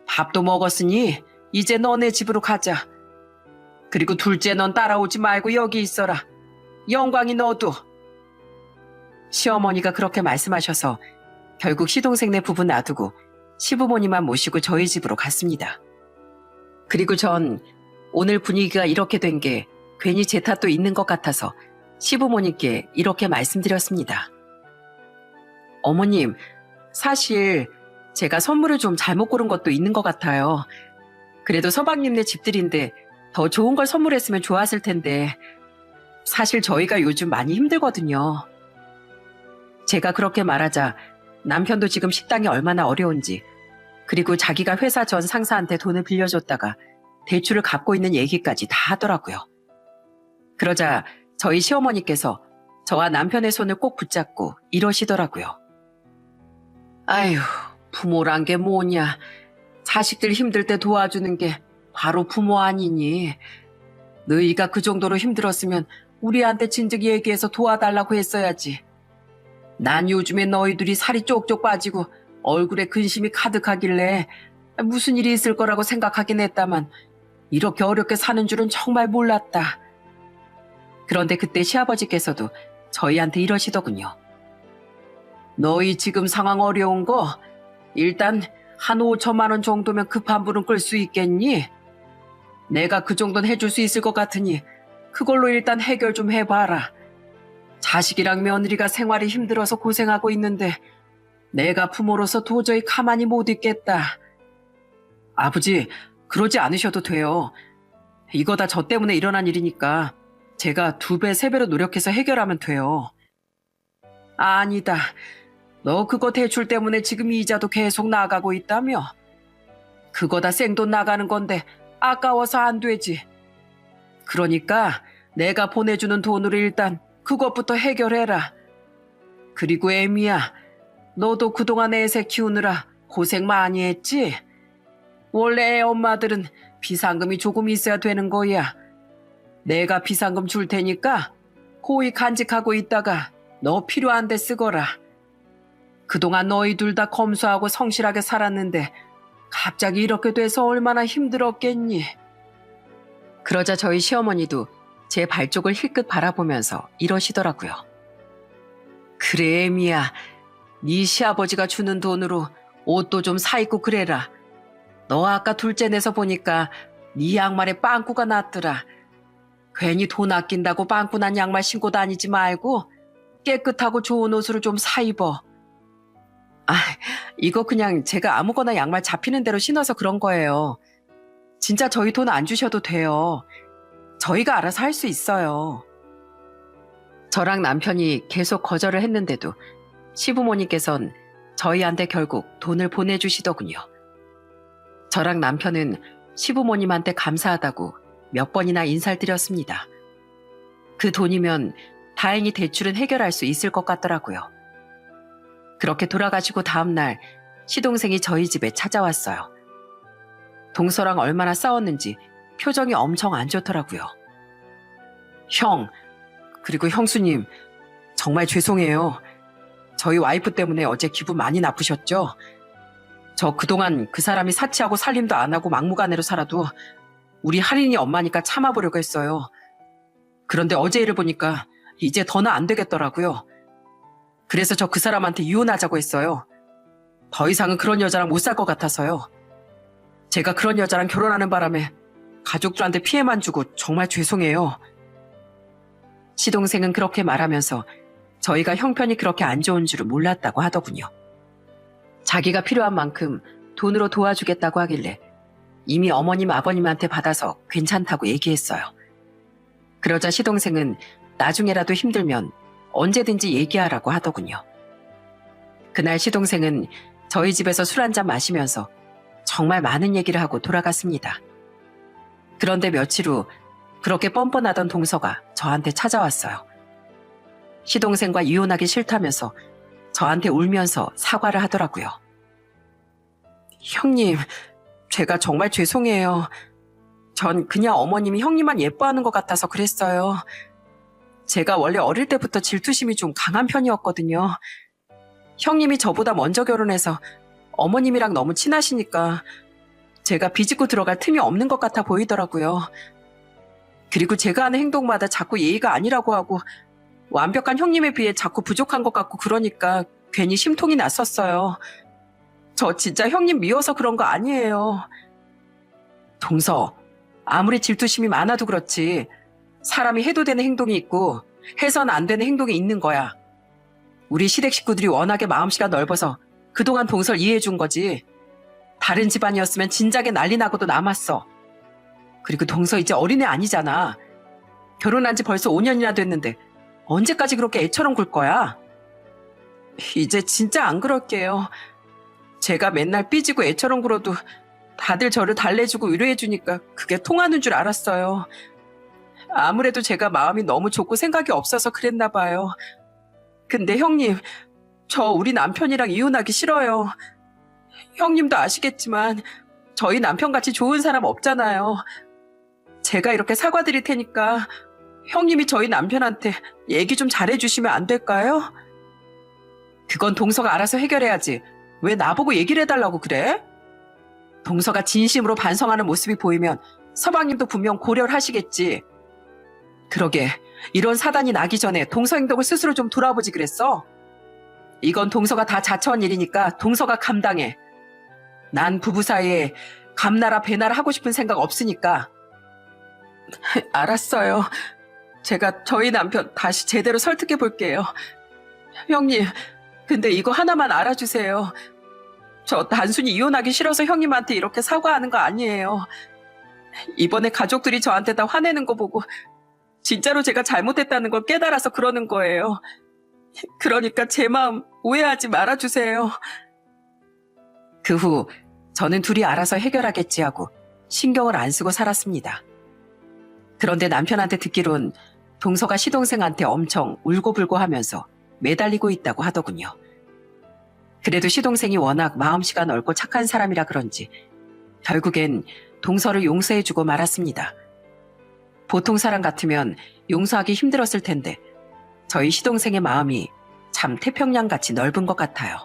밥도 먹었으니 이제 너네 집으로 가자. 그리고 둘째 넌 따라오지 말고 여기 있어라. 영광이 너도. 시어머니가 그렇게 말씀하셔서 결국 시동생네 부부 놔두고 시부모님만 모시고 저희 집으로 갔습니다. 그리고 전 오늘 분위기가 이렇게 된 게 괜히 제 탓도 있는 것 같아서 시부모님께 이렇게 말씀드렸습니다. 어머님, 사실 제가 선물을 좀 잘못 고른 것도 있는 것 같아요. 그래도 서방님네 집들인데 더 좋은 걸 선물했으면 좋았을 텐데 사실 저희가 요즘 많이 힘들거든요. 제가 그렇게 말하자 남편도 지금 식당이 얼마나 어려운지 그리고 자기가 회사 전 상사한테 돈을 빌려줬다가 대출을 갚고 있는 얘기까지 다 하더라고요. 그러자 저희 시어머니께서 저와 남편의 손을 꼭 붙잡고 이러시더라고요. 아휴, 부모란 게 뭐냐. 자식들 힘들 때 도와주는 게 바로 부모 아니니. 너희가 그 정도로 힘들었으면 우리한테 진즉 얘기해서 도와달라고 했어야지. 난 요즘에 너희들이 살이 쪽쪽 빠지고 얼굴에 근심이 가득하길래 무슨 일이 있을 거라고 생각하긴 했다만 이렇게 어렵게 사는 줄은 정말 몰랐다. 그런데 그때 시아버지께서도 저희한테 이러시더군요. 너희 지금 상황 어려운 거 일단 한 5천만 원 정도면 급한 불은 끌 수 있겠니? 내가 그 정도는 해줄 수 있을 것 같으니 그걸로 일단 해결 좀 해봐라. 자식이랑 며느리가 생활이 힘들어서 고생하고 있는데 내가 부모로서 도저히 가만히 못 있겠다. 아버지, 그러지 않으셔도 돼요. 이거 다 저 때문에 일어난 일이니까 제가 2배, 3배로 노력해서 해결하면 돼요. 아니다. 너 그거 대출 때문에 지금 이자도 계속 나가고 있다며? 그거 다 생돈 나가는 건데 아까워서 안 되지. 그러니까 내가 보내주는 돈으로 일단 그것부터 해결해라. 그리고 애미야, 너도 그동안 애새 키우느라 고생 많이 했지? 원래 애 엄마들은 비상금이 조금 있어야 되는 거야. 내가 비상금 줄 테니까 고이 간직하고 있다가 너 필요한 데 쓰거라. 그동안 너희 둘 다 검소하고 성실하게 살았는데 갑자기 이렇게 돼서 얼마나 힘들었겠니? 그러자 저희 시어머니도 제 발쪽을 힐끗 바라보면서 이러시더라고요. 그래, 애미야. 네 시아버지가 주는 돈으로 옷도 좀 사 입고 그래라. 너 아까 둘째 내서 보니까 네 양말에 빵꾸가 났더라. 괜히 돈 아낀다고 빵꾸 난 양말 신고 다니지 말고 깨끗하고 좋은 옷으로 좀 사 입어. 아, 이거 그냥 제가 아무거나 양말 잡히는 대로 신어서 그런 거예요. 진짜 저희 돈 안 주셔도 돼요. 저희가 알아서 할 수 있어요. 저랑 남편이 계속 거절을 했는데도 시부모님께선 저희한테 결국 돈을 보내주시더군요. 저랑 남편은 시부모님한테 감사하다고 몇 번이나 인사를 드렸습니다. 그 돈이면 다행히 대출은 해결할 수 있을 것 같더라고요. 그렇게 돌아가시고 다음날 시동생이 저희 집에 찾아왔어요. 동서랑 얼마나 싸웠는지 표정이 엄청 안 좋더라고요. 형, 그리고 형수님, 정말 죄송해요. 저희 와이프 때문에 어제 기분 많이 나쁘셨죠? 저 그동안 그 사람이 사치하고 살림도 안 하고 막무가내로 살아도 우리 할인이 엄마니까 참아보려고 했어요. 그런데 어제 일을 보니까 이제 더는 안 되겠더라고요. 그래서 저 그 사람한테 이혼하자고 했어요. 더 이상은 그런 여자랑 못 살 것 같아서요. 제가 그런 여자랑 결혼하는 바람에 가족들한테 피해만 주고 정말 죄송해요. 시동생은 그렇게 말하면서 저희가 형편이 그렇게 안 좋은 줄을 몰랐다고 하더군요. 자기가 필요한 만큼 돈으로 도와주겠다고 하길래 이미 어머님 아버님한테 받아서 괜찮다고 얘기했어요. 그러자 시동생은 나중에라도 힘들면 언제든지 얘기하라고 하더군요. 그날 시동생은 저희 집에서 술 한잔 마시면서 정말 많은 얘기를 하고 돌아갔습니다. 그런데 며칠 후 그렇게 뻔뻔하던 동서가 저한테 찾아왔어요. 시동생과 이혼하기 싫다면서 저한테 울면서 사과를 하더라고요. 형님, 제가 정말 죄송해요. 전 그냥 어머님이 형님만 예뻐하는 것 같아서 그랬어요. 제가 원래 어릴 때부터 질투심이 좀 강한 편이었거든요. 형님이 저보다 먼저 결혼해서 어머님이랑 너무 친하시니까 제가 비집고 들어갈 틈이 없는 것 같아 보이더라고요. 그리고 제가 하는 행동마다 자꾸 예의가 아니라고 하고 완벽한 형님에 비해 자꾸 부족한 것 같고 그러니까 괜히 심통이 났었어요. 저 진짜 형님 미워서 그런 거 아니에요. 동서, 아무리 질투심이 많아도 그렇지 사람이 해도 되는 행동이 있고 해선 안 되는 행동이 있는 거야. 우리 시댁 식구들이 워낙에 마음씨가 넓어서 그동안 동서를 이해해 준 거지. 다른 집안이었으면 진작에 난리 나고도 남았어. 그리고 동서 이제 어린애 아니잖아. 결혼한 지 벌써 5년이나 됐는데 언제까지 그렇게 애처럼 굴 거야? 이제 진짜 안 그럴게요. 제가 맨날 삐지고 애처럼 굴어도 다들 저를 달래주고 위로해주니까 그게 통하는 줄 알았어요. 아무래도 제가 마음이 너무 좁고 생각이 없어서 그랬나 봐요. 근데 형님, 저 우리 남편이랑 이혼하기 싫어요. 형님도 아시겠지만 저희 남편같이 좋은 사람 없잖아요. 제가 이렇게 사과드릴 테니까 형님이 저희 남편한테 얘기 좀 잘해주시면 안 될까요? 그건 동서가 알아서 해결해야지. 왜 나보고 얘기를 해달라고 그래? 동서가 진심으로 반성하는 모습이 보이면 서방님도 분명 고려를 하시겠지. 그러게, 이런 사단이 나기 전에 동서 행동을 스스로 좀 돌아보지 그랬어? 이건 동서가 다 자처한 일이니까 동서가 감당해. 난 부부 사이에 감나라 배나라 하고 싶은 생각 없으니까. 알았어요. 제가 저희 남편 다시 제대로 설득해 볼게요. 형님, 근데 이거 하나만 알아주세요. 저 단순히 이혼하기 싫어서 형님한테 이렇게 사과하는 거 아니에요. 이번에 가족들이 저한테 다 화내는 거 보고 진짜로 제가 잘못했다는 걸 깨달아서 그러는 거예요. 그러니까 제 마음 오해하지 말아주세요. 그 후 저는 둘이 알아서 해결하겠지 하고 신경을 안 쓰고 살았습니다. 그런데 남편한테 듣기론 동서가 시동생한테 엄청 울고불고 하면서 매달리고 있다고 하더군요. 그래도 시동생이 워낙 마음씨가 넓고 착한 사람이라 그런지 결국엔 동서를 용서해주고 말았습니다. 보통 사람 같으면 용서하기 힘들었을 텐데 저희 시동생의 마음이 참 태평양같이 넓은 것 같아요.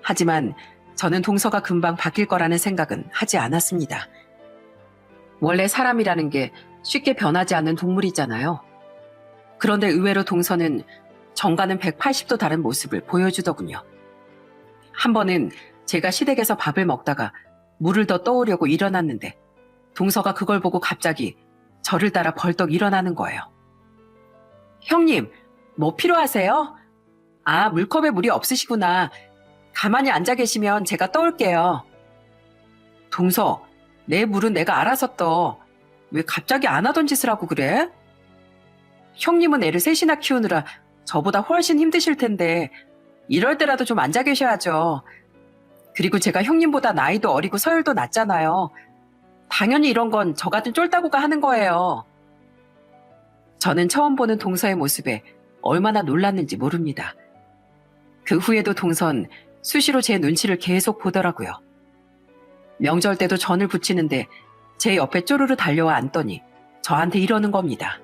하지만 저는 동서가 금방 바뀔 거라는 생각은 하지 않았습니다. 원래 사람이라는 게 쉽게 변하지 않는 동물이잖아요. 그런데 의외로 동서는 정과는 180도 다른 모습을 보여주더군요. 한 번은 제가 시댁에서 밥을 먹다가 물을 더 떠오려고 일어났는데 동서가 그걸 보고 갑자기 저를 따라 벌떡 일어나는 거예요. 형님, 뭐 필요하세요? 아, 물컵에 물이 없으시구나. 가만히 앉아 계시면 제가 떠올게요. 동서, 내 물은 내가 알아서 떠. 왜 갑자기 안 하던 짓을 하고 그래? 형님은 애를 셋이나 키우느라 저보다 훨씬 힘드실 텐데 이럴 때라도 좀 앉아 계셔야죠. 그리고 제가 형님보다 나이도 어리고 서열도 낮잖아요. 당연히 이런 건 저 같은 쫄따구가 하는 거예요. 저는 처음 보는 동서의 모습에 얼마나 놀랐는지 모릅니다. 그 후에도 동선 수시로 제 눈치를 계속 보더라고요. 명절 때도 전을 부치는데 제 옆에 쪼르르 달려와 앉더니 저한테 이러는 겁니다.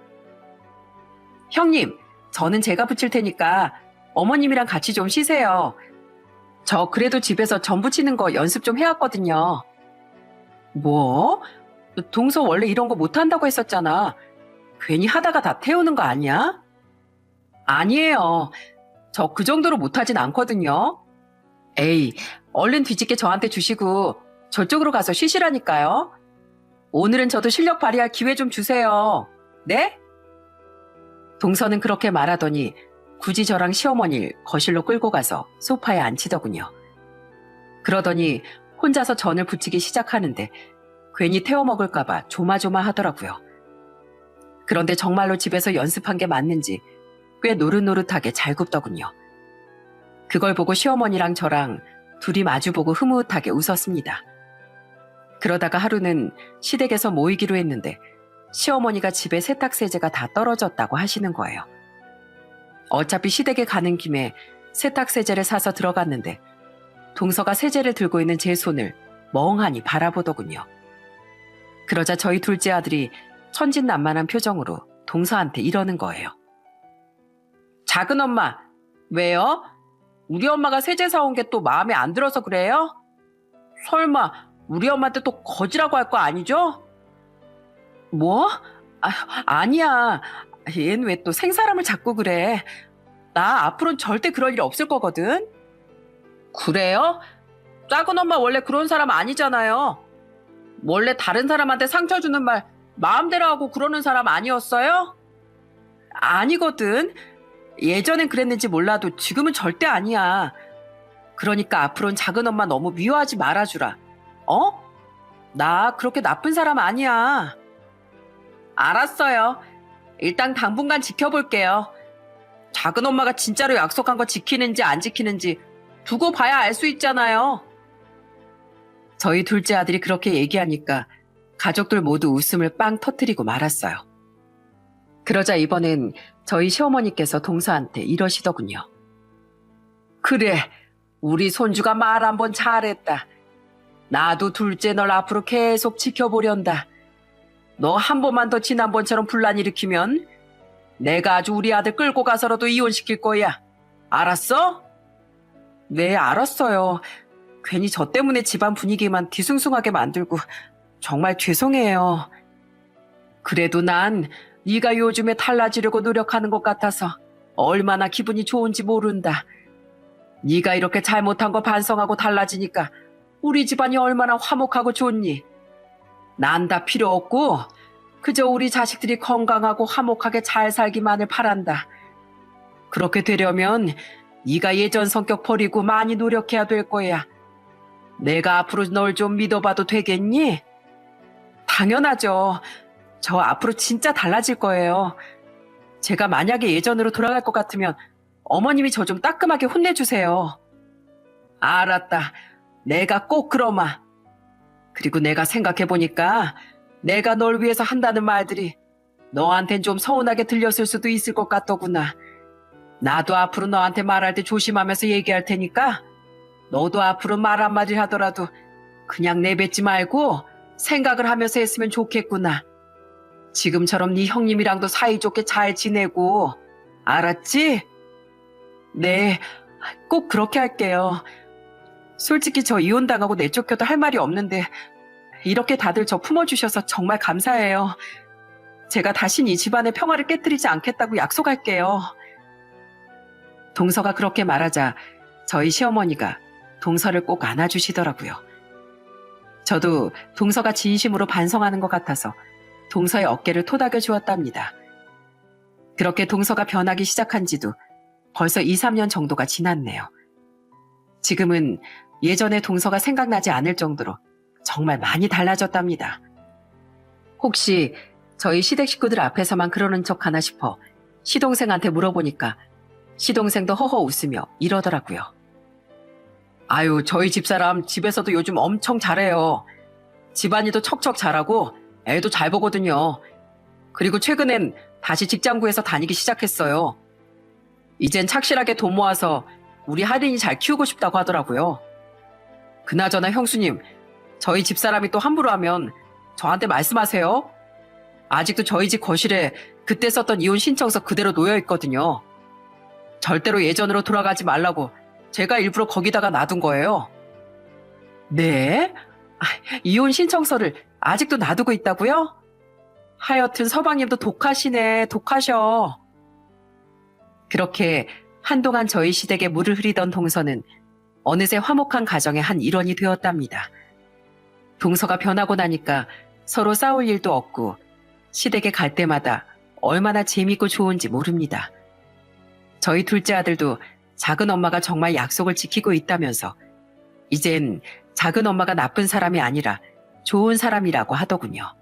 형님, 저는 제가 붙일 테니까 어머님이랑 같이 좀 쉬세요. 저 그래도 집에서 전 부치는 거 연습 좀 해왔거든요. 뭐? 동서 원래 이런 거 못한다고 했었잖아. 괜히 하다가 다 태우는 거 아니야? 아니에요. 저 그 정도로 못하진 않거든요. 에이, 얼른 뒤집게 저한테 주시고 저쪽으로 가서 쉬시라니까요. 오늘은 저도 실력 발휘할 기회 좀 주세요. 네? 동서는 그렇게 말하더니 굳이 저랑 시어머니를 거실로 끌고 가서 소파에 앉히더군요. 그러더니 혼자서 전을 부치기 시작하는데 괜히 태워 먹을까봐 조마조마하더라고요. 그런데 정말로 집에서 연습한 게 맞는지 꽤 노릇노릇하게 잘 굽더군요. 그걸 보고 시어머니랑 저랑 둘이 마주보고 흐뭇하게 웃었습니다. 그러다가 하루는 시댁에서 모이기로 했는데 시어머니가 집에 세탁세제가 다 떨어졌다고 하시는 거예요. 어차피 시댁에 가는 김에 세탁세제를 사서 들어갔는데 동서가 세제를 들고 있는 제 손을 멍하니 바라보더군요. 그러자 저희 둘째 아들이 천진난만한 표정으로 동서한테 이러는 거예요. 작은 엄마, 왜요? 우리 엄마가 세제 사온 게 또 마음에 안 들어서 그래요? 설마 우리 엄마한테 또 거지라고 할 거 아니죠? 뭐? 아니야. 얘는 왜 또 생사람을 자꾸 그래. 나 앞으로는 절대 그럴 일 없을 거거든. 그래요? 작은 엄마 원래 그런 사람 아니잖아요. 원래 다른 사람한테 상처 주는 말 마음대로 하고 그러는 사람 아니었어요? 아니거든. 예전엔 그랬는지 몰라도 지금은 절대 아니야. 그러니까 앞으로는 작은 엄마 너무 미워하지 말아주라. 어? 나 그렇게 나쁜 사람 아니야. 알았어요. 일단 당분간 지켜볼게요. 작은 엄마가 진짜로 약속한 거 지키는지 안 지키는지 두고 봐야 알 수 있잖아요. 저희 둘째 아들이 그렇게 얘기하니까 가족들 모두 웃음을 빵 터뜨리고 말았어요. 그러자 이번엔 저희 시어머니께서 동서한테 이러시더군요. 그래, 우리 손주가 말 한번 잘했다. 나도 둘째 널 앞으로 계속 지켜보련다. 너 한 번만 더 지난번처럼 분란 일으키면 내가 아주 우리 아들 끌고 가서라도 이혼시킬 거야. 알았어? 네, 알았어요. 괜히 저 때문에 집안 분위기만 뒤숭숭하게 만들고 정말 죄송해요. 그래도 난 네가 요즘에 달라지려고 노력하는 것 같아서 얼마나 기분이 좋은지 모른다. 네가 이렇게 잘못한 거 반성하고 달라지니까 우리 집안이 얼마나 화목하고 좋니? 난 다 필요 없고 그저 우리 자식들이 건강하고 화목하게 잘 살기만을 바란다. 그렇게 되려면 네가 예전 성격 버리고 많이 노력해야 될 거야. 내가 앞으로 널 좀 믿어봐도 되겠니? 당연하죠. 저 앞으로 진짜 달라질 거예요. 제가 만약에 예전으로 돌아갈 것 같으면 어머님이 저 좀 따끔하게 혼내주세요. 알았다. 내가 꼭 그러마. 그리고 내가 생각해보니까 내가 널 위해서 한다는 말들이 너한텐 좀 서운하게 들렸을 수도 있을 것 같더구나. 나도 앞으로 너한테 말할 때 조심하면서 얘기할 테니까 너도 앞으로 말 한마디 하더라도 그냥 내뱉지 말고 생각을 하면서 했으면 좋겠구나. 지금처럼 네 형님이랑도 사이좋게 잘 지내고, 알았지? 네, 꼭 그렇게 할게요. 솔직히 저 이혼당하고 내쫓겨도 할 말이 없는데 이렇게 다들 저 품어주셔서 정말 감사해요. 제가 다신 이 집안의 평화를 깨뜨리지 않겠다고 약속할게요. 동서가 그렇게 말하자 저희 시어머니가 동서를 꼭 안아주시더라고요. 저도 동서가 진심으로 반성하는 것 같아서 동서의 어깨를 토닥여 주었답니다. 그렇게 동서가 변하기 시작한 지도 벌써 2, 3년 정도가 지났네요. 지금은 예전에 동서가 생각나지 않을 정도로 정말 많이 달라졌답니다. 혹시 저희 시댁 식구들 앞에서만 그러는 척 하나 싶어 시동생한테 물어보니까 시동생도 허허 웃으며 이러더라고요. 아유, 저희 집사람 집에서도 요즘 엄청 잘해요. 집안일도 척척 잘하고 애도 잘 보거든요. 그리고 최근엔 다시 직장 구해서 다니기 시작했어요. 이젠 착실하게 돈 모아서 우리 할인이 잘 키우고 싶다고 하더라고요. 그나저나 형수님, 저희 집사람이 또 함부로 하면 저한테 말씀하세요. 아직도 저희 집 거실에 그때 썼던 이혼 신청서 그대로 놓여 있거든요. 절대로 예전으로 돌아가지 말라고 제가 일부러 거기다가 놔둔 거예요. 네? 아, 이혼 신청서를 아직도 놔두고 있다고요? 하여튼 서방님도 독하시네, 독하셔. 그렇게 한동안 저희 시댁에 물을 흐리던 동서는 어느새 화목한 가정의 한 일원이 되었답니다. 동서가 변하고 나니까 서로 싸울 일도 없고 시댁에 갈 때마다 얼마나 재밌고 좋은지 모릅니다. 저희 둘째 아들도 작은 엄마가 정말 약속을 지키고 있다면서 이젠 작은 엄마가 나쁜 사람이 아니라 좋은 사람이라고 하더군요.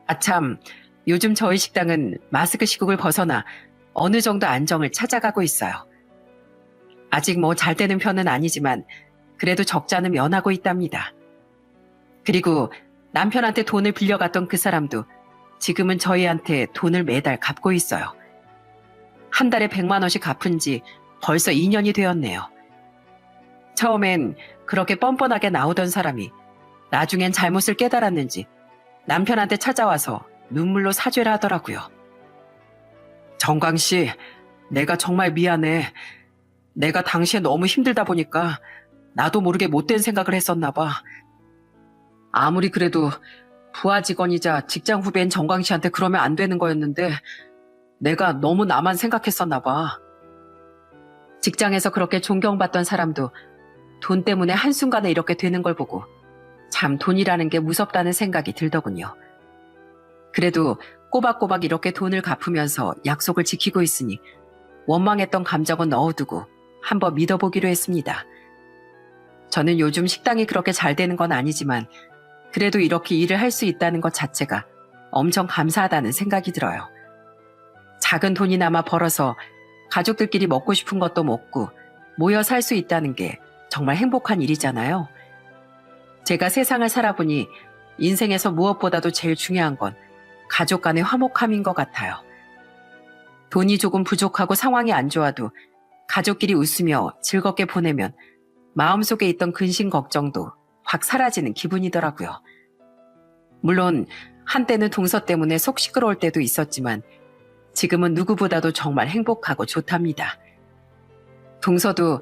아참, 요즘 저희 식당은 마스크 시국을 벗어나 어느 정도 안정을 찾아가고 있어요. 아직 뭐 잘 되는 편은 아니지만 그래도 적자는 면하고 있답니다. 그리고 남편한테 돈을 빌려갔던 그 사람도 지금은 저희한테 돈을 매달 갚고 있어요. 한 달에 100만 원씩 갚은 지 벌써 2년이 되었네요. 처음엔 그렇게 뻔뻔하게 나오던 사람이 나중엔 잘못을 깨달았는지 남편한테 찾아와서 눈물로 사죄를 하더라고요. 정광 씨, 내가 정말 미안해. 내가 당시에 너무 힘들다 보니까 나도 모르게 못된 생각을 했었나 봐. 아무리 그래도 부하 직원이자 직장 후배인 정광 씨한테 그러면 안 되는 거였는데 내가 너무 나만 생각했었나 봐. 직장에서 그렇게 존경받던 사람도 돈 때문에 한순간에 이렇게 되는 걸 보고 참 돈이라는 게 무섭다는 생각이 들더군요. 그래도 꼬박꼬박 이렇게 돈을 갚으면서 약속을 지키고 있으니 원망했던 감정은 넣어두고 한번 믿어보기로 했습니다. 저는 요즘 식당이 그렇게 잘 되는 건 아니지만 그래도 이렇게 일을 할 수 있다는 것 자체가 엄청 감사하다는 생각이 들어요. 작은 돈이나마 벌어서 가족들끼리 먹고 싶은 것도 먹고 모여 살 수 있다는 게 정말 행복한 일이잖아요. 제가 세상을 살아보니 인생에서 무엇보다도 제일 중요한 건 가족 간의 화목함인 것 같아요. 돈이 조금 부족하고 상황이 안 좋아도 가족끼리 웃으며 즐겁게 보내면 마음속에 있던 근심 걱정도 확 사라지는 기분이더라고요. 물론 한때는 동서 때문에 속 시끄러울 때도 있었지만 지금은 누구보다도 정말 행복하고 좋답니다. 동서도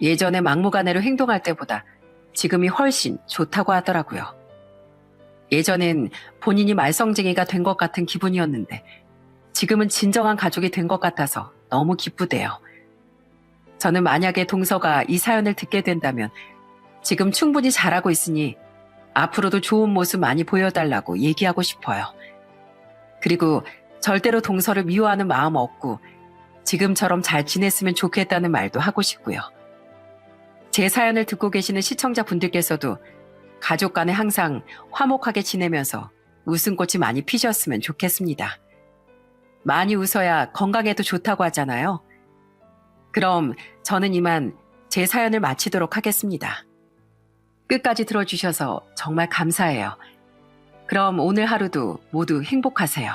예전에 막무가내로 행동할 때보다 지금이 훨씬 좋다고 하더라고요. 예전엔 본인이 말썽쟁이가 된 것 같은 기분이었는데 지금은 진정한 가족이 된 것 같아서 너무 기쁘대요. 저는 만약에 동서가 이 사연을 듣게 된다면 지금 충분히 잘하고 있으니 앞으로도 좋은 모습 많이 보여달라고 얘기하고 싶어요. 그리고 절대로 동서를 미워하는 마음 없고 지금처럼 잘 지냈으면 좋겠다는 말도 하고 싶고요. 제 사연을 듣고 계시는 시청자분들께서도 가족 간에 항상 화목하게 지내면서 웃음꽃이 많이 피셨으면 좋겠습니다. 많이 웃어야 건강에도 좋다고 하잖아요. 그럼 저는 이만 제 사연을 마치도록 하겠습니다. 끝까지 들어주셔서 정말 감사해요. 그럼 오늘 하루도 모두 행복하세요.